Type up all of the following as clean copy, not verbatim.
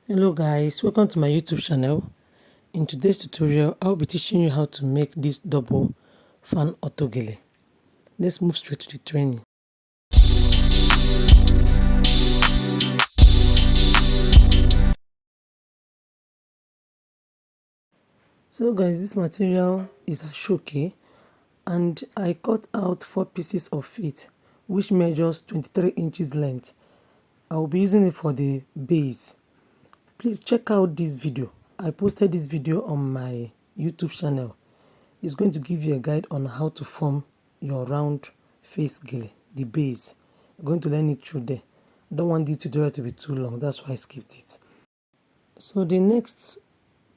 Hello guys, welcome to my YouTube channel. In today's tutorial, I'll be teaching you how to make this double fan autogele. Let's move straight to the training. So guys, this material is Asooke and I cut out 4 pieces of it, which measures 23 inches length. I will be using it for the base. Please check out this video. I posted this video on my YouTube channel. It's going to give you a guide on how to form your round face gele, the base. I'm going to learn it through there. I don't want this tutorial to be too long, that's why I skipped it. So the next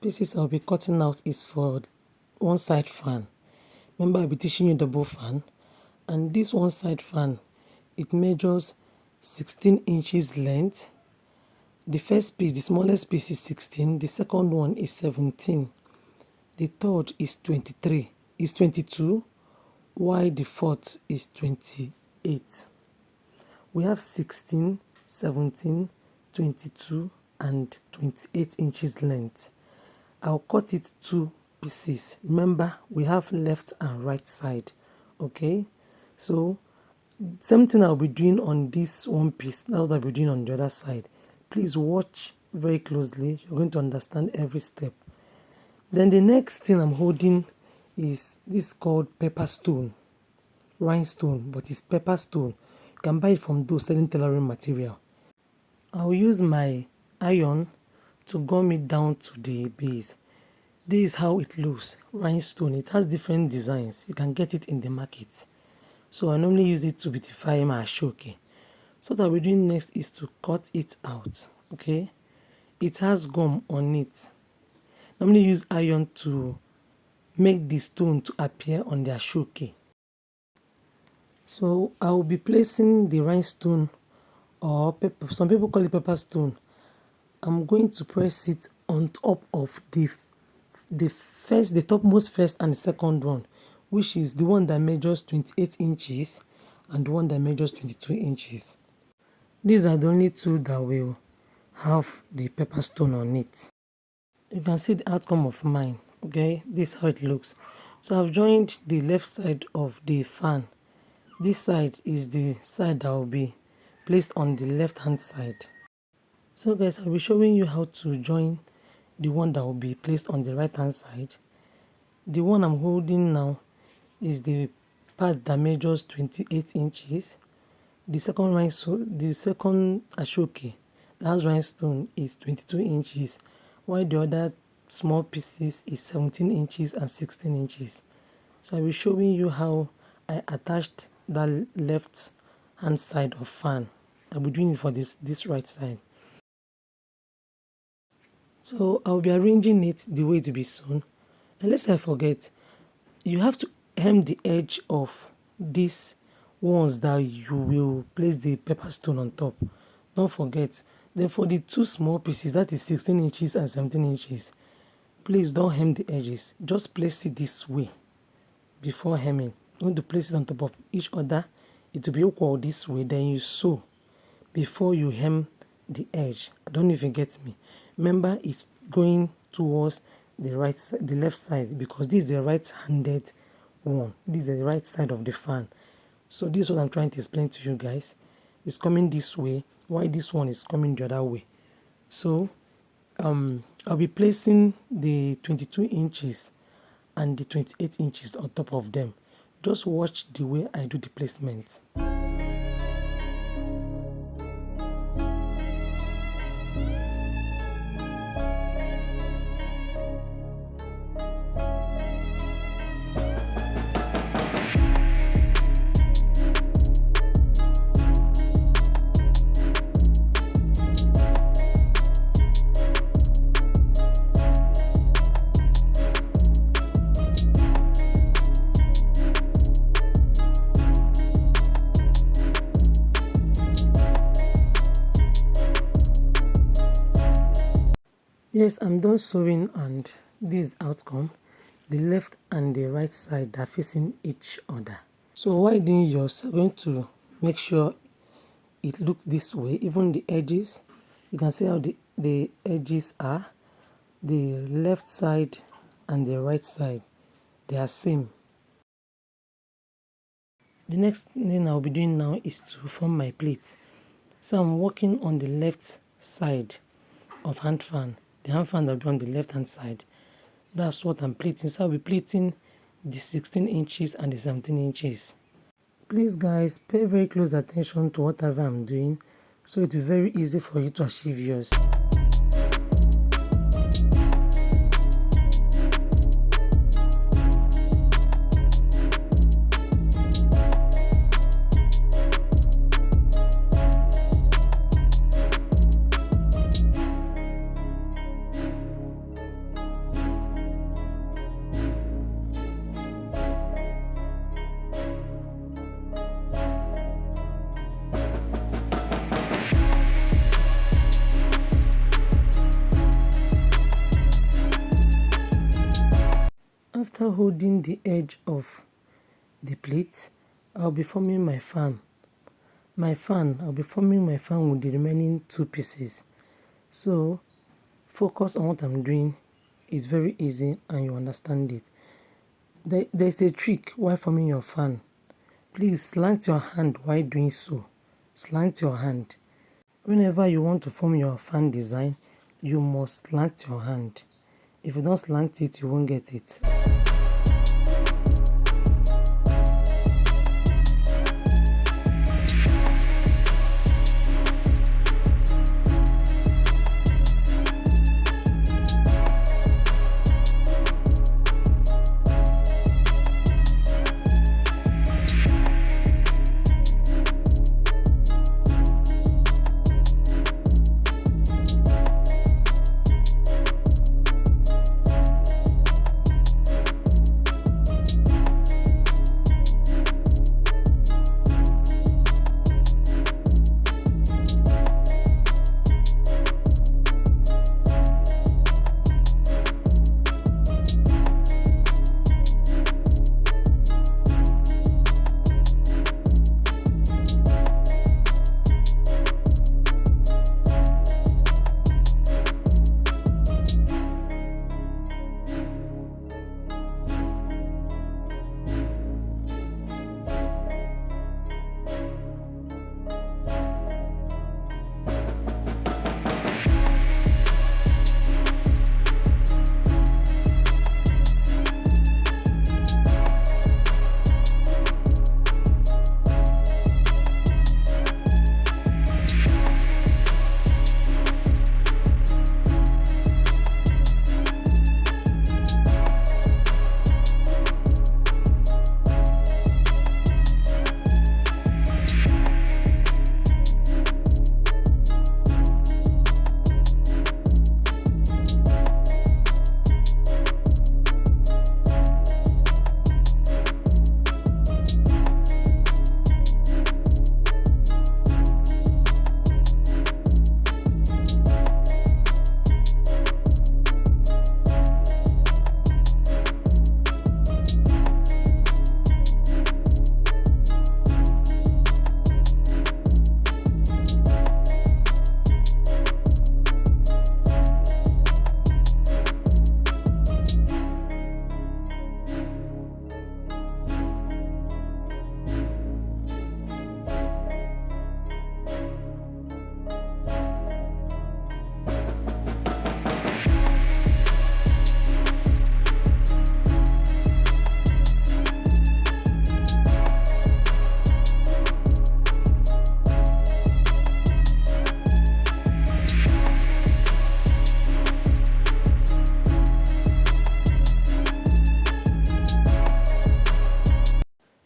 pieces I'll be cutting out is for one side fan. Remember, I'll be teaching you double fan, and this one side fan, it measures 16 inches length. The first piece, the smallest piece, is 16, the second one is 17, the third is 22, while the fourth is 28. We have 16, 17, 22 and 28 inches length. I'll cut it 2 pieces. Remember, we have left and right side. Okay, so same thing I'll be doing on this one piece, that's what I'll be doing on the other side. Please watch very closely, you're going to understand every step. Then the next thing I'm holding is this called pepper stone, rhinestone, but it's pepper stone. You can buy it from those selling tailoring material. I'll use my iron to gum it down to the base. This is how it looks, rhinestone. It has different designs. You can get it in the market. So I normally use it to beautify my Asooke. So what I'll be doing next is to cut it out. Okay, it has gum on it. Normally use iron to make the stone to appear on the Asooke. So I will be placing the rhinestone, or pepper, some people call it pepper stone. I'm going to press it on top of the topmost first and the second one, which is the one that measures 28 inches and the one that measures 22 inches. These are the only two that will have the pepper stone on it. You can see the outcome of mine. Okay, this is how it looks. So I've joined the left side of the fan. This side is the side that will be placed on the left hand side. So guys, I'll be showing you how to join the one that will be placed on the right hand side. The one I'm holding now is the part that measures 28 inches. The second Asooke that has rhinestone is 22 inches, while the other small pieces is 17 inches and 16 inches. So I'll be showing you how I attached that left hand side of fan. I'll be doing it for this right side. So I'll be arranging it the way to be sewn. And lest I forget, you have to hem the edge of these ones that you will place the pepper stone on top. Don't forget. Then for the two small pieces, that is 16 inches and 17 inches, please don't hem the edges. Just place it this way before hemming. You want to place it on top of each other. It will be equal this way. Then you sew before you hem the edge. I don't know if you get me. Remember, it's going towards the right side, the left side, because this is the right-handed one. This is the right side of the fan. So this is what I'm trying to explain to you guys. It's coming this way, while this one is coming the other way. So I'll be placing the 22 inches and the 28 inches on top of them. Just watch the way I do the placement. Yes, I'm done sewing, and this is the outcome. The left and the right side are facing each other. So while doing yours, I'm going to make sure it looks this way. Even the edges, you can see how the the edges are. The left side and the right side, they are same. The next thing I'll be doing now is to form my pleats. So I'm working on the left side of hand fan. The hand fan will be on the left hand side. That's what I'm pleating. So I'll be pleating the 16 inches and the 17 inches. Please guys, pay very close attention to whatever I'm doing, so it will be very easy for you to achieve yours. After holding the edge of the pleats, I'll be forming my fan. I'll be forming my fan with the remaining 2 pieces. So focus on what I'm doing. It's very easy and you understand it. There's a trick while forming your fan. Please slant your hand while doing so. Slant your hand. Whenever you want to form your fan design, you must slant your hand. If you don't slant it, you won't get it.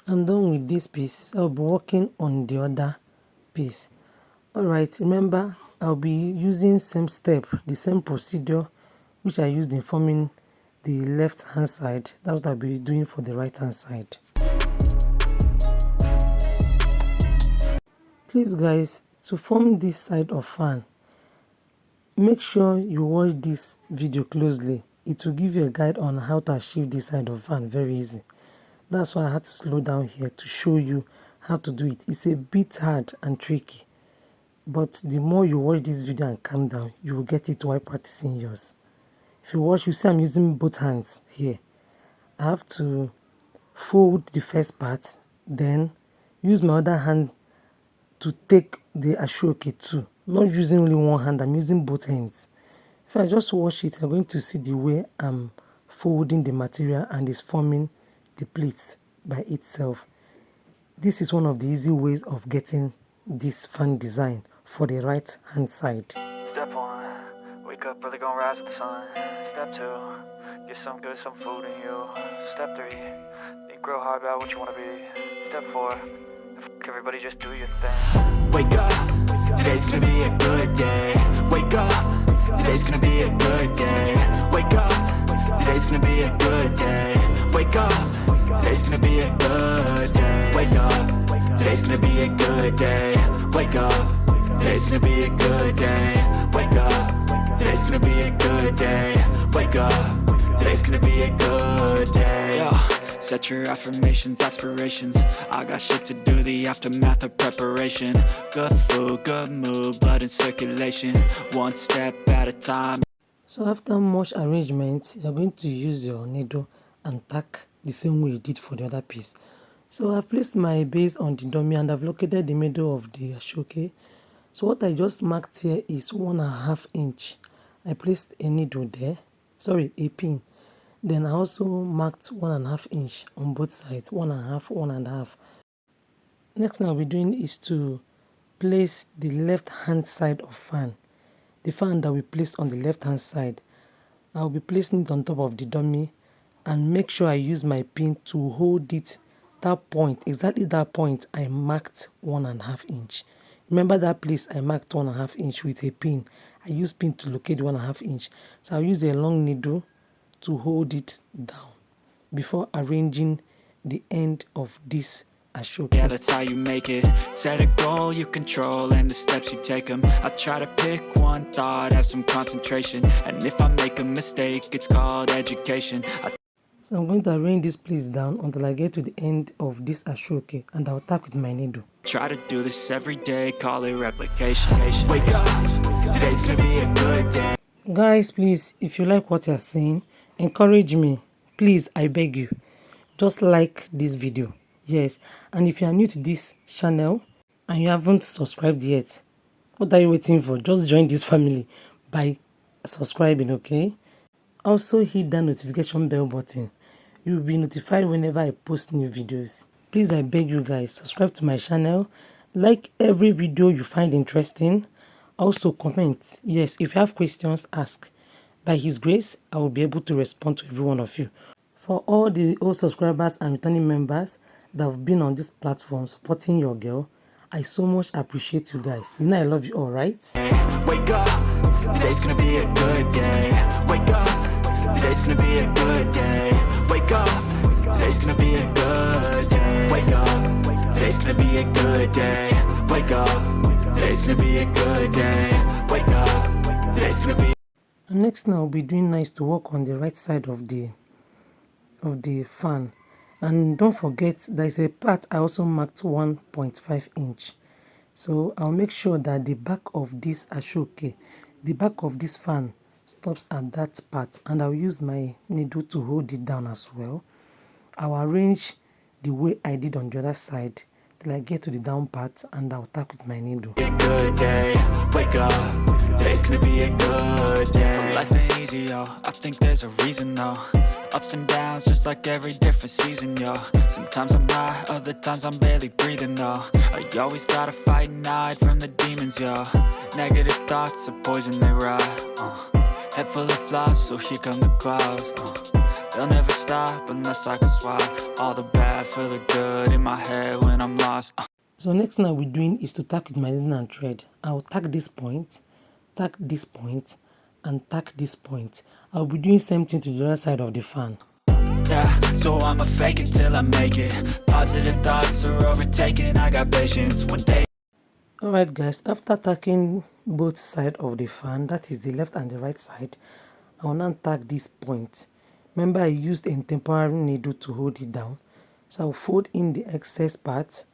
I'm done with this piece. I'll be working on the other piece. Alright, remember I'll be using same step, the same procedure which I used in forming the left hand side. That's what I'll be doing for the right hand side. Please guys, to form this side of fan, make sure you watch this video closely. It will give you a guide on how to achieve this side of fan very easy. That's why I had to slow down here to show you how to do it. It's a bit hard and tricky. But the more you watch this video and calm down, you will get it while practicing yours. If you watch, you see I'm using both hands here. I have to fold the first part, then use my other hand to take the Asooke too. Not using only one hand, I'm using both hands. If I just wash it, you're going to see the way I'm folding the material and it's forming the pleats by itself. This is one of the easy ways of getting this fan design for the right hand side. Step 1, wake up early, gonna rise with the sun. Step 2, get some good, some food in you. Step 3, think real hard about what you wanna be. Step 4, everybody just do your thing. Wake up, today's gonna be a good day. Wake up, today's gonna be a good day. Wake up, today's gonna be a good day. Wake up, today's gonna be a good day. Wake up, today's gonna be a good day. Wake up, today's gonna be a good day. Wake up, today's gonna be a good day. Wake up, today's gonna be a good day. Yo, set your affirmations, aspirations. I got shit to do, the aftermath of preparation. Good food, good mood, blood in circulation. One step at a time. So after much arrangement, you're going to use your needle and tack the same way you did for the other piece. So I've placed my base on the dummy and I've located the middle of the Asooke. So what I just marked here is 1.5 inch. I placed a needle there, sorry, a pin. Then I also marked 1.5 inch on both sides, 1.5, 1.5. Next thing I'll be doing is to place the left hand side of fan. The fan that we placed on the left hand side, I'll be placing it on top of the dummy and make sure I use my pin to hold it that point, exactly that point I marked 1.5 inch. Remember that place I marked 1.5 inch with a pin. I use pin to locate 1.5 inch. So I'll use a long needle to hold it down before arranging the end of this Asooke. Yeah, that's how you make it. Set a goal you control and the steps you take them. I try to pick one thought, have some concentration. And if I make a mistake, it's called education. So I'm going to arrange this place down until I get to the end of this Asooke and I'll tack with my needle. Try to do this every day, call it replication. Wake up, today's gonna be a good day. Guys, please, if you like what you're seeing, encourage me. Please, I beg you. Just like this video. Yes, and if you are new to this channel and you haven't subscribed yet, what are you waiting for? Just join this family by subscribing, okay? Also hit that notification bell button. You will be notified whenever I post new videos. Please, I beg you guys, subscribe to my channel, like every video you find interesting. Also comment. Yes, if you have questions, ask. By His grace, I will be able to respond to every one of you. For all the old subscribers and returning members that have been on this platform supporting your girl, I so much appreciate you guys. You know I love you all, right? Wake up, today's gonna be a good day. Wake up, today's gonna be a good day. Wake up, today's gonna be a good day. Wake up, today's gonna be a good day. Wake up, today's gonna be a good day. Wake up, today's gonna be. And next now I'll be doing nice to work on the right side of the fan. And don't forget there's a part I also marked 1.5 inch. So I'll make sure that the back of this Asooke, the back of this fan stops at that part, and I'll use my needle to hold it down as well. I'll arrange the way I did on the other side till I get to the down part, and I'll tack with my needle. A good day, wake up, today's gonna be a good day. So life ain't easy, yo, I think there's a reason though. Ups and downs, just like every different season, yo. Sometimes I'm high, other times I'm barely breathing, though. I always gotta fight and hide from the demons, yo. Negative thoughts are poison, they rot. Head full of flies, so here come the clouds. They'll never stop unless I can swap all the bad for the good in my head when I'm lost. So next thing I'll be doing is to tack with my needle and thread. I'll tack this point, and tack this point. I'll be doing same thing to the other side of the fan. Yeah, so I'ma fake it till I make it. Positive thoughts are overtaken, I got patience one day. Alright guys, after tacking both sides of the fan, that is the left and the right side, I will now tack this point. Remember I used a temporary needle to hold it down. So I'll fold in the excess part,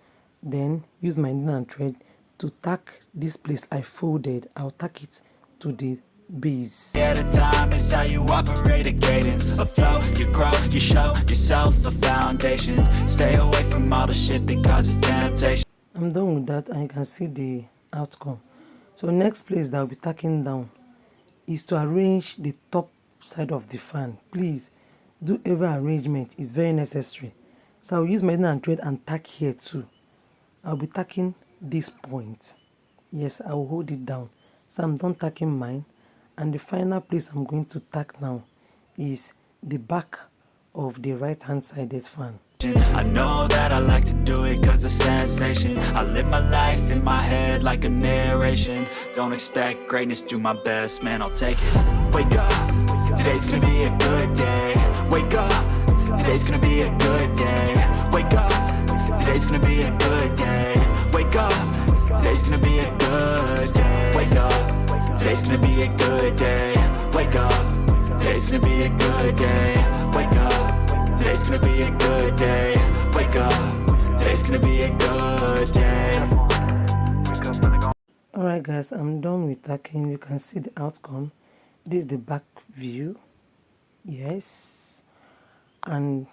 then use my needle and thread, to tack this place I folded, I'll tack it to the base. At a time is how you operate a cadence. A flow, you grow, you show yourself a foundation. Stay away from all the shit that causes temptation. I'm done with that, and you can see the outcome. So next place that I'll be tacking down is to arrange the top side of the fan. Please do every arrangement, it's very necessary. So I'll use my needle and thread and tack here too. I'll be tacking this point. Yes, I will hold it down. So I'm done tacking mine, and the final place I'm going to tack now is the back of the right hand sided fan. I know that I like to do it cause it's sensation. I live my life in my head like a narration. Don't expect greatness, do my best, man, I'll take it. Wake up, today's gonna be a good day. Wake up, today's gonna be a good day. Wake up, today's gonna be a good day. Wake up, today's gonna be a good day. Wake up, today's gonna be a good day. Wake up, today's gonna be a good day. Wake up, today's gonna be a good day. Wake up, today's gonna be a good day. Alright guys, I'm done with tacking. You can see the outcome. This is the back view. Yes. And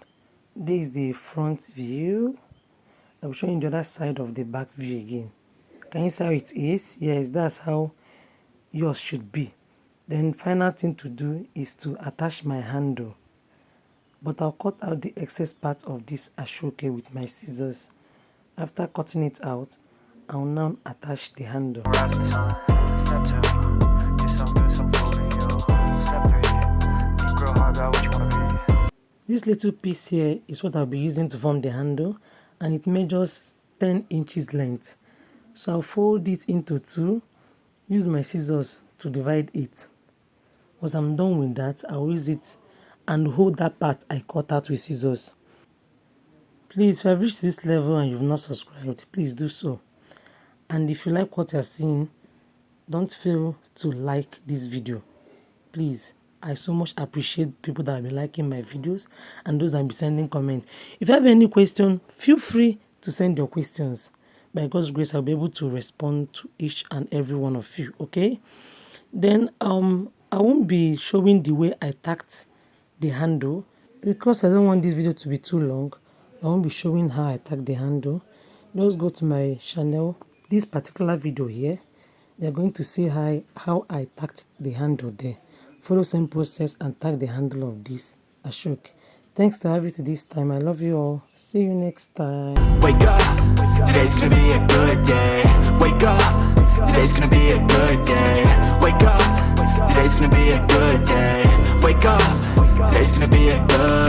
this is the front view. I'll show you the other side of the back view again. Can you see how it is? Yes, that's how yours should be. Then final thing to do is to attach my handle. But I'll cut out the excess part of this Asooke with my scissors. After cutting it out, I'll now attach the handle. This little piece here is what I'll be using to form the handle, and it measures 10 inches length. So I'll fold it into two, use my scissors to divide it. Once I'm done with that, I'll use it and hold that part I cut out with scissors. Please, if you have reached this level and you've not subscribed, please do so. And if you like what you're seeing, don't fail to like this video. Please, I so much appreciate people that have been liking my videos and those that have been sending comments. If you have any question, feel free to send your questions. By God's grace, I'll be able to respond to each and every one of you, okay? Then I won't be showing the way I tacked the handle because I don't want this video to be too long. I won't be showing how I tack the handle. Just go to my channel, this particular video here. You're going to see how I tacked the handle there. Follow same process and tack the handle of this Asooke. Thanks to have you to this time. I love you all. See you next time. Wake up, today's gonna be a good day. Wake up, today's gonna be a good day. Wake up, today's gonna be a good day. Wake up, today's gonna be a good